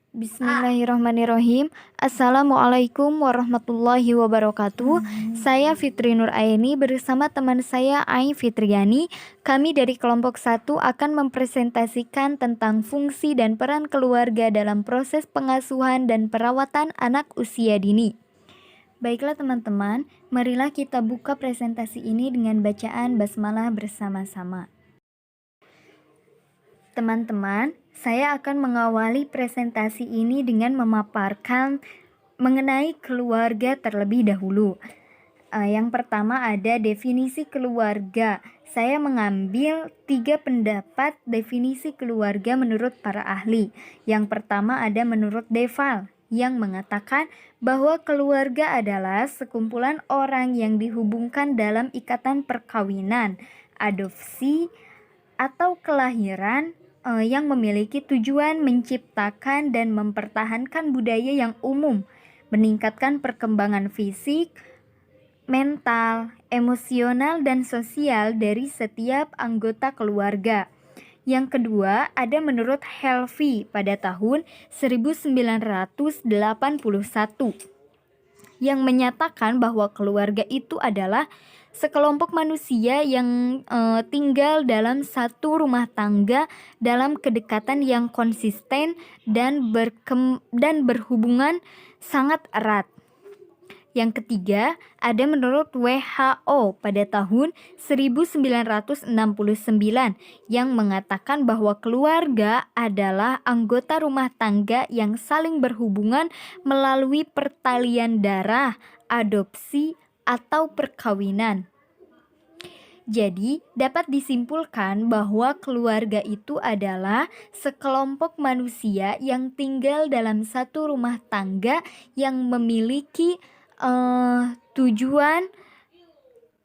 Bismillahirrahmanirrahim. Assalamualaikum warahmatullahi wabarakatuh. Saya Fitri Nur Aini bersama teman saya Ain Fitriani. Kami dari kelompok 1 akan mempresentasikan tentang fungsi dan peran keluarga dalam proses pengasuhan dan perawatan anak usia dini. Baiklah teman-teman, marilah kita buka presentasi ini dengan bacaan basmalah bersama-sama. Teman-teman, saya akan mengawali presentasi ini dengan memaparkan mengenai keluarga terlebih dahulu. Yang pertama ada definisi keluarga. Saya mengambil 3 pendapat definisi keluarga menurut para ahli. Yang pertama ada menurut Deval, yang mengatakan bahwa keluarga adalah sekumpulan orang yang dihubungkan dalam ikatan perkawinan, adopsi, atau kelahiran yang memiliki tujuan menciptakan dan mempertahankan budaya yang umum, meningkatkan perkembangan fisik, mental, emosional, dan sosial dari setiap anggota keluarga. Yang kedua, ada menurut Helvey pada tahun 1981 yang menyatakan bahwa keluarga itu adalah sekelompok manusia yang tinggal dalam satu rumah tangga dalam kedekatan yang konsisten dan berhubungan sangat erat. Yang ketiga, ada menurut WHO pada tahun 1969 yang mengatakan bahwa keluarga adalah anggota rumah tangga yang saling berhubungan melalui pertalian darah, adopsi, atau perkawinan. Jadi, dapat disimpulkan bahwa keluarga itu adalah sekelompok manusia yang tinggal dalam satu rumah tangga yang memiliki tujuan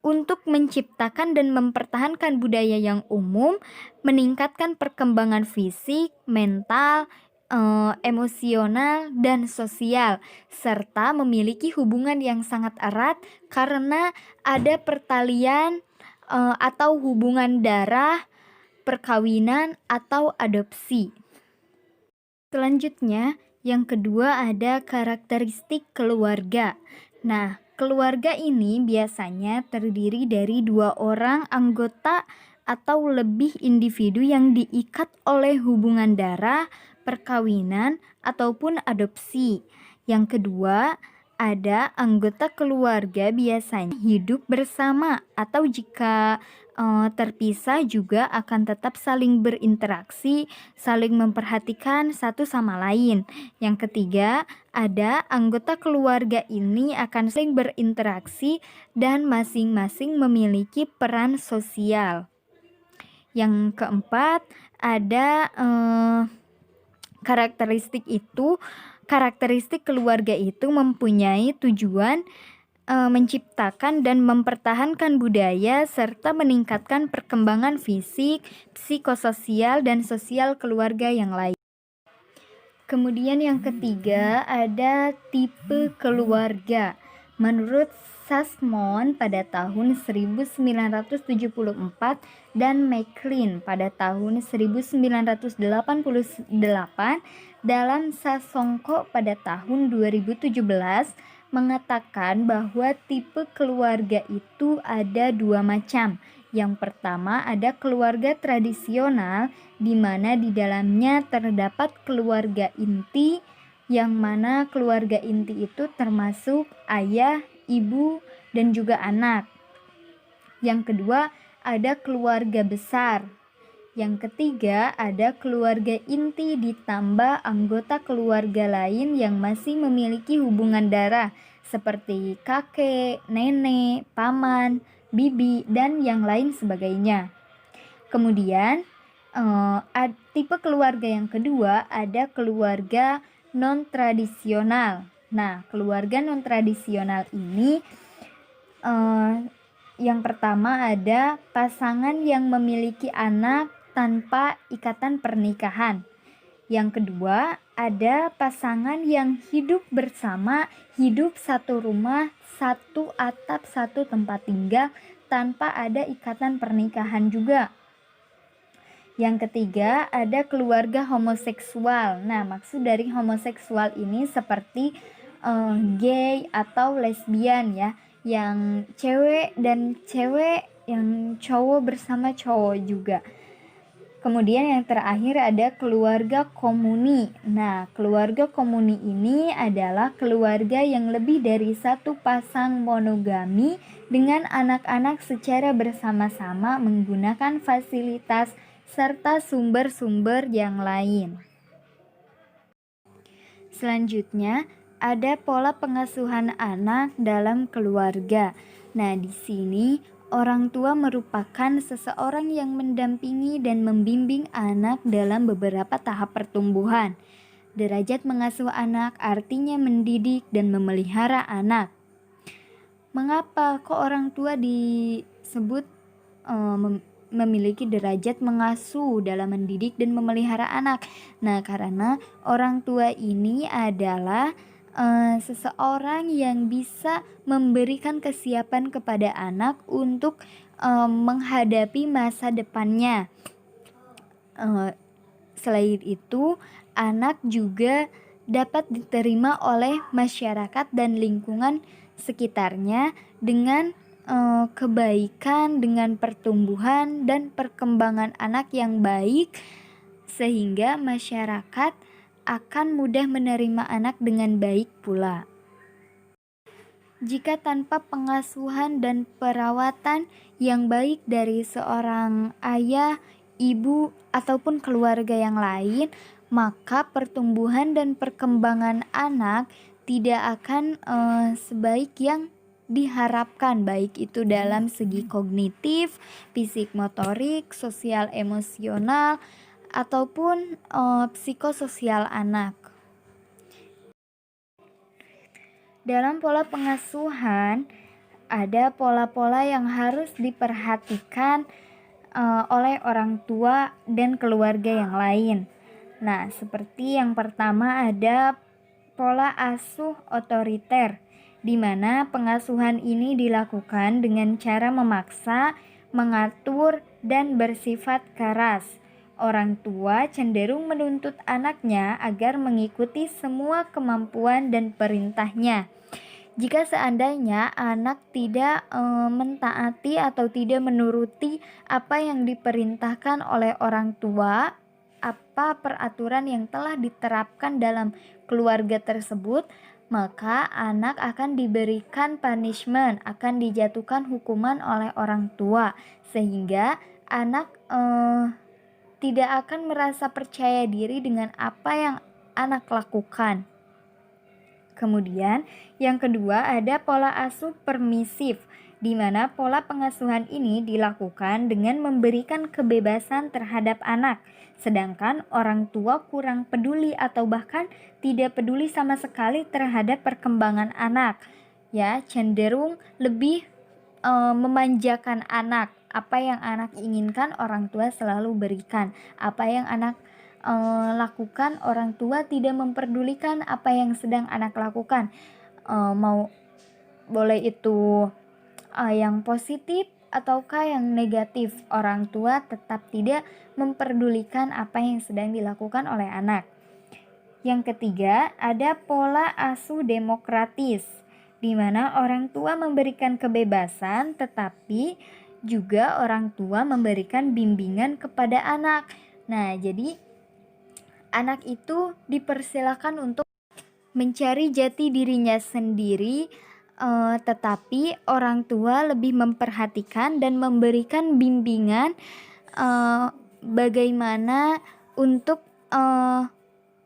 untuk menciptakan dan mempertahankan budaya yang umum, meningkatkan perkembangan fisik, mental, emosional, dan sosial, serta memiliki hubungan yang sangat erat karena ada pertalian atau hubungan darah, perkawinan, atau adopsi. Selanjutnya, yang kedua ada karakteristik keluarga. Nah, keluarga ini biasanya terdiri dari 2 orang anggota atau lebih individu yang diikat oleh hubungan darah, perkawinan, ataupun adopsi. Yang kedua, ada anggota keluarga biasanya hidup bersama atau jika terpisah juga akan tetap saling berinteraksi, saling memperhatikan satu sama lain. Yang ketiga, ada anggota keluarga ini akan saling berinteraksi dan masing-masing memiliki peran sosial. Yang keempat, ada karakteristik keluarga itu mempunyai tujuan menciptakan dan mempertahankan budaya serta meningkatkan perkembangan fisik, psikososial, dan sosial keluarga yang lain. Kemudian yang ketiga ada tipe keluarga. Menurut Sasmon pada tahun 1974 dan McLean pada tahun 1988 dalam Sasongko pada tahun 2017 mengatakan bahwa tipe keluarga itu ada 2 macam. Yang pertama ada keluarga tradisional di mana di dalamnya terdapat keluarga inti, yang mana keluarga inti itu termasuk ayah, ibu, dan juga anak. Yang kedua ada keluarga besar. Yang ketiga ada keluarga inti ditambah anggota keluarga lain yang masih memiliki hubungan darah seperti kakek, nenek, paman, bibi, dan yang lain sebagainya. Kemudian tipe keluarga yang kedua ada keluarga non-tradisional. Nah, keluarga non-tradisional ini yang pertama ada pasangan yang memiliki anak tanpa ikatan pernikahan. Yang kedua, ada pasangan yang hidup bersama, hidup satu rumah, satu atap, satu tempat tinggal, tanpa ada ikatan pernikahan juga. Yang ketiga, ada keluarga homoseksual. Nah, maksud dari homoseksual ini seperti gay atau lesbian ya, yang cewek dan cewek, yang cowok bersama cowok juga. Kemudian yang terakhir ada keluarga komuni. Nah, keluarga komuni ini adalah keluarga yang lebih dari satu pasang monogami dengan anak-anak secara bersama-sama menggunakan fasilitas serta sumber-sumber yang lain. Selanjutnya, ada pola pengasuhan anak dalam keluarga. Nah, di sini orang tua merupakan seseorang yang mendampingi dan membimbing anak dalam beberapa tahap pertumbuhan. Derajat mengasuh anak artinya mendidik dan memelihara anak. Mengapa kok orang tua disebut memiliki derajat mengasuh dalam mendidik dan memelihara anak? Nah, karena orang tua ini adalah seseorang yang bisa memberikan kesiapan kepada anak untuk menghadapi masa depannya. Selain itu, anak juga dapat diterima oleh masyarakat dan lingkungan sekitarnya dengan kebaikan, dengan pertumbuhan dan perkembangan anak yang baik, sehingga masyarakat akan mudah menerima anak dengan baik pula. Jika tanpa pengasuhan dan perawatan yang baik dari seorang ayah, ibu, ataupun keluarga yang lain, maka pertumbuhan dan perkembangan anak tidak akan sebaik yang diharapkan, baik itu dalam segi kognitif, fisik motorik, sosial emosional, ataupun psikososial anak. Dalam pola pengasuhan, ada pola-pola yang harus diperhatikan oleh orang tua dan keluarga yang lain. Nah, seperti yang pertama ada pola asuh otoriter, di mana pengasuhan ini dilakukan dengan cara memaksa, mengatur, dan bersifat keras. Orang tua cenderung menuntut anaknya agar mengikuti semua kemampuan dan perintahnya. Jika seandainya anak tidak mentaati atau tidak menuruti apa yang diperintahkan oleh orang tua, apa peraturan yang telah diterapkan dalam keluarga tersebut, maka anak akan diberikan punishment, akan dijatuhkan hukuman oleh orang tua, sehingga anak tidak akan merasa percaya diri dengan apa yang anak lakukan. Kemudian yang kedua ada pola asuh permisif, di mana pola pengasuhan ini dilakukan dengan memberikan kebebasan terhadap anak, sedangkan orang tua kurang peduli atau bahkan tidak peduli sama sekali terhadap perkembangan anak. Ya, cenderung lebih memanjakan anak. Apa yang anak inginkan orang tua selalu berikan. Apa yang anak lakukan, orang tua tidak memperdulikan apa yang sedang anak lakukan. Mau boleh itu yang positif ataukah yang negatif, orang tua tetap tidak memperdulikan apa yang sedang dilakukan oleh anak. Yang ketiga, ada pola asuh demokratis, di mana orang tua memberikan kebebasan tetapi juga orang tua memberikan bimbingan kepada anak. Nah, jadi anak itu dipersilakan untuk mencari jati dirinya sendiri, tetapi orang tua lebih memperhatikan dan memberikan bimbingan bagaimana untuk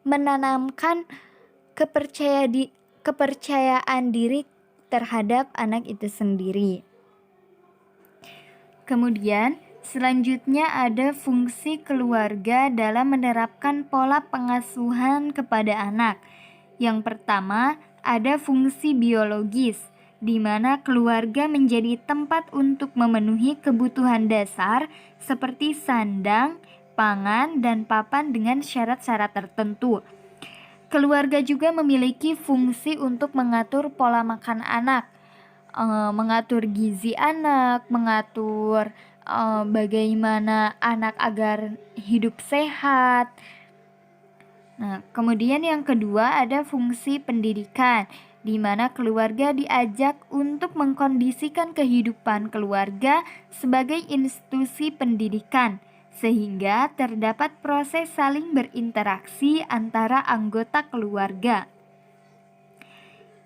menanamkan kepercayaan diri terhadap anak itu sendiri. Kemudian selanjutnya ada fungsi keluarga dalam menerapkan pola pengasuhan kepada anak. Yang pertama, ada fungsi biologis, di mana keluarga menjadi tempat untuk memenuhi kebutuhan dasar seperti sandang, pangan, dan papan dengan syarat-syarat tertentu. Keluarga juga memiliki fungsi untuk mengatur pola makan anak, mengatur gizi anak, mengatur bagaimana anak agar hidup sehat. Nah, kemudian yang kedua ada fungsi pendidikan, di mana keluarga diajak untuk mengkondisikan kehidupan keluarga sebagai institusi pendidikan, sehingga terdapat proses saling berinteraksi antara anggota keluarga.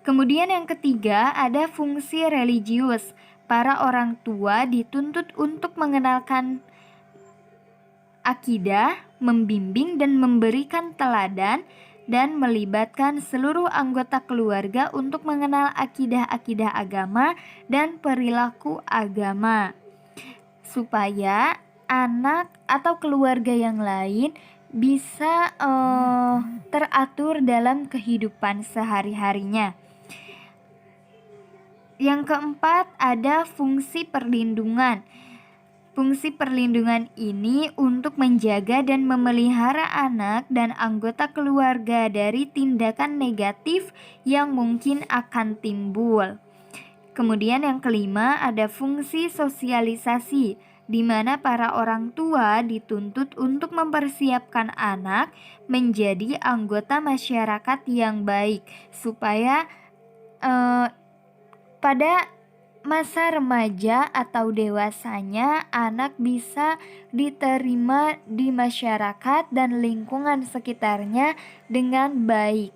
Kemudian yang ketiga ada fungsi religius. Para orang tua dituntut untuk mengenalkan akidah, membimbing dan memberikan teladan, dan melibatkan seluruh anggota keluarga untuk mengenal akidah-akidah agama dan perilaku agama, supaya anak atau keluarga yang lain bisa teratur dalam kehidupan sehari-harinya. Yang keempat ada fungsi perlindungan. Fungsi perlindungan ini untuk menjaga dan memelihara anak dan anggota keluarga dari tindakan negatif yang mungkin akan timbul. Kemudian yang kelima ada fungsi sosialisasi, di mana para orang tua dituntut untuk mempersiapkan anak menjadi anggota masyarakat yang baik, supaya pada masa remaja atau dewasanya anak bisa diterima di masyarakat dan lingkungan sekitarnya dengan baik.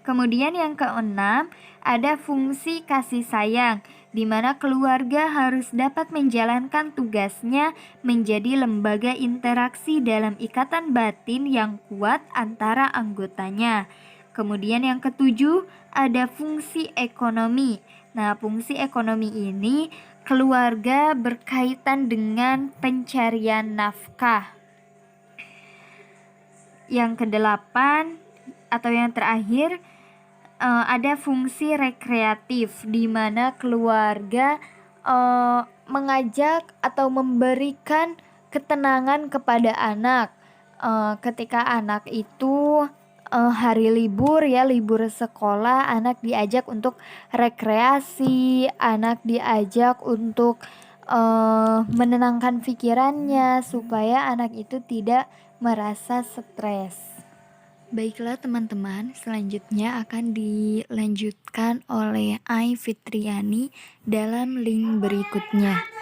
Kemudian yang keenam ada fungsi kasih sayang, di mana keluarga harus dapat menjalankan tugasnya menjadi lembaga interaksi dalam ikatan batin yang kuat antara anggotanya. Kemudian yang ketujuh ada fungsi ekonomi. Nah, fungsi ekonomi ini keluarga berkaitan dengan pencarian nafkah. Yang kedelapan atau yang terakhir ada fungsi rekreatif, di mana keluarga mengajak atau memberikan ketenangan kepada anak. Ketika anak itu hari libur libur sekolah, anak diajak untuk rekreasi, anak diajak untuk menenangkan pikirannya supaya anak itu tidak merasa stres. Baiklah teman-teman, selanjutnya akan dilanjutkan oleh Ai Fitriani dalam link berikutnya.